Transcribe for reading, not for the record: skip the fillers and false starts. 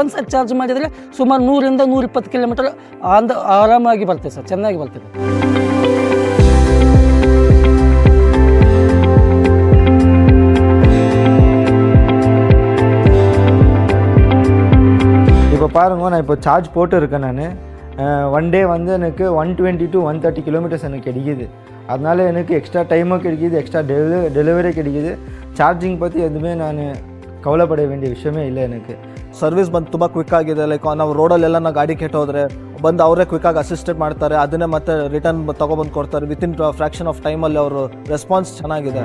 ಒಂದ್ಸರಿ ಚಾರ್ಜ್ ಮಾಡಿದರೆ ಸುಮಾರು 100ರಿಂದ 120 ಕಿಲೋಮೀಟರ್ ಆರಾಮಾಗಿ ಬರ್ತದೆ ಸರ್, ಚೆನ್ನಾಗಿ ಬರ್ತದೆ. இப்போ பாருங்க, நான் இப்போ சார்ஜ் போட்டுருக்கேன். நான் ஒன் டே வந்து எனக்கு 120 to 130 கிலோமீட்டர்ஸ் எனக்கு கிடைக்கிது. அதனால எனக்கு எக்ஸ்ட்ரா டைமும் கிடைக்கிது, எக்ஸ்ட்ರಾ ಡೆಲಿವರಿ கிடைக்கிது. ಚಾರ್ಜಿಂಗ್ பற்றி எதுவுமே ನಾನು ಕವಲಪಡ வேண்டிய விஷயமே ಇಲ್ಲ. எனக்கு ಸರ್ವಿಸ್ ಬಂದು ತುಂಬ ಕ್ವಿಕ್ ಆಗಿದೆ. ಲೈಕ್ ನಾವು ರೋಡಲ್ಲೆಲ್ಲ ನಾವು ಗಾಡಿ ಕೆಟ್ಟೋದ್ರೆ ಬಂದು ಅವರೇ ಕ್ವಿಕ್ಕಾಗಿ ಅಸಿಸ್ಟೆಡ್ ಮಾಡ್ತಾರೆ, ಅದನ್ನೇ ಮತ್ತೆ ರಿಟರ್ನ್ ತೊಗೊಬಂದು ಕೊಡ್ತಾರೆ. ವಿತಿನ್ ಫ್ರ್ಯಾಕ್ಷನ್ ಆಫ್ ಟೈಮಲ್ಲಿ ಅವರು ರೆಸ್ಪಾನ್ಸ್ ಚೆನ್ನಾಗಿದೆ.